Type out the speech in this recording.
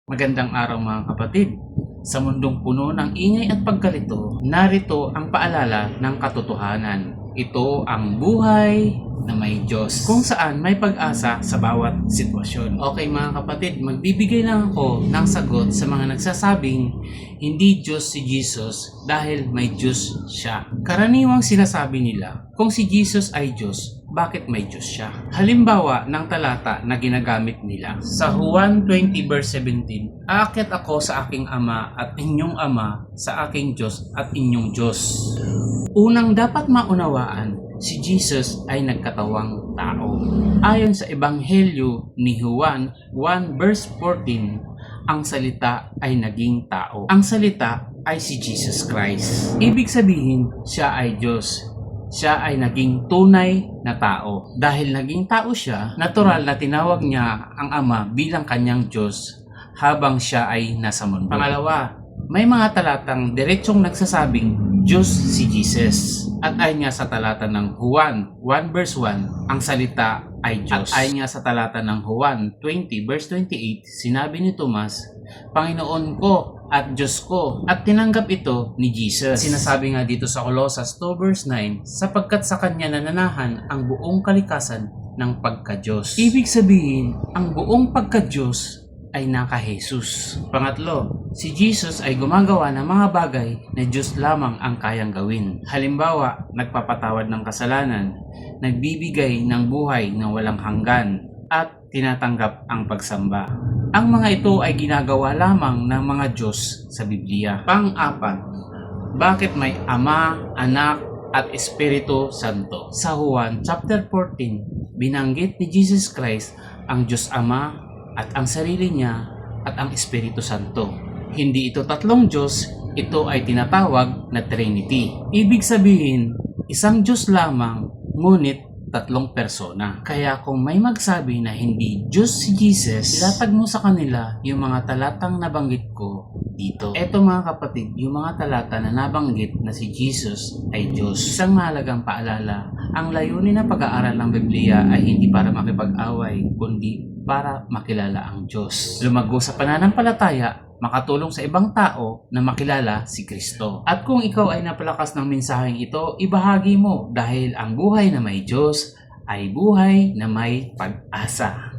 Magandang araw mga kapatid. Sa mundong puno ng ingay at pagkalito, narito ang paalala ng katotohanan. Ito ang buhay na may Diyos, kung saan may pag-asa sa bawat sitwasyon. Okay mga kapatid, magbibigay lang ako ng sagot sa mga nagsasabing hindi Diyos si Jesus dahil may Diyos siya. Karaniwang sinasabi nila, kung si Jesus ay Diyos, bakit may Diyos siya? Halimbawa ng talata na ginagamit nila. Sa Juan 20 verse 17, aakyat ako sa aking ama at inyong ama, sa aking Diyos at inyong Diyos. Unang dapat maunawaan, si Jesus ay nagkatawang tao. Ayon sa Ebanghelyo ni Juan 1 verse 14, ang salita ay naging tao. Ang salita ay si Jesus Christ. Ibig sabihin, siya ay Diyos. Siya ay naging tunay na tao. Dahil naging tao siya, natural na tinawag niya ang Ama bilang kanyang Diyos habang siya ay nasa mundo. Pangalawa, may mga talatang diretsong nagsasabing Diyos si Jesus. At ayon nga sa talata ng Juan 1 verse 1, ang salita ay Diyos. At ayon nga sa talata ng Juan 20 verse 28, sinabi ni Tomas, Panginoon ko at Diyos ko, at tinanggap ito ni Jesus. Sinasabi nga dito sa Colossus 2 verse 9, sapagkat sa Kanya nananahan ang buong kalikasan ng pagka-Diyos. Ibig sabihin, ang buong pagka-Diyos ay naka-Jesus. Pangatlo, si Jesus ay gumagawa ng mga bagay na Diyos lamang ang kayang gawin. Halimbawa, nagpapatawad ng kasalanan, nagbibigay ng buhay na walang hanggan, at tinatanggap ang pagsamba. Ang mga ito ay ginagawa lamang ng mga Diyos sa Biblia. Pang-apat, bakit may Ama, Anak, at Espiritu Santo? Sa Juan chapter 14, binanggit ni Jesus Christ ang Diyos Ama at ang sarili niya at ang Espiritu Santo. Hindi ito tatlong Diyos, ito ay tinatawag na Trinity. Ibig sabihin, isang Diyos lamang, ngunit tatlong persona. Kaya kung may magsabi na hindi Diyos si Jesus, ilatag mo sa kanila yung mga talatang nabanggit ko dito. Eto mga kapatid, yung mga talata na nabanggit na si Jesus ay Diyos. Isang mahalagang paalala, ang layunin na pag-aaral ng Biblia ay hindi para makipag-away, kundi para makilala ang Diyos. Lumago sa pananampalataya, makatulong sa ibang tao na makilala si Kristo. At kung ikaw ay napalakas ng mensaheng ito, ibahagi mo dahil ang buhay na may Diyos ay buhay na may pag-asa.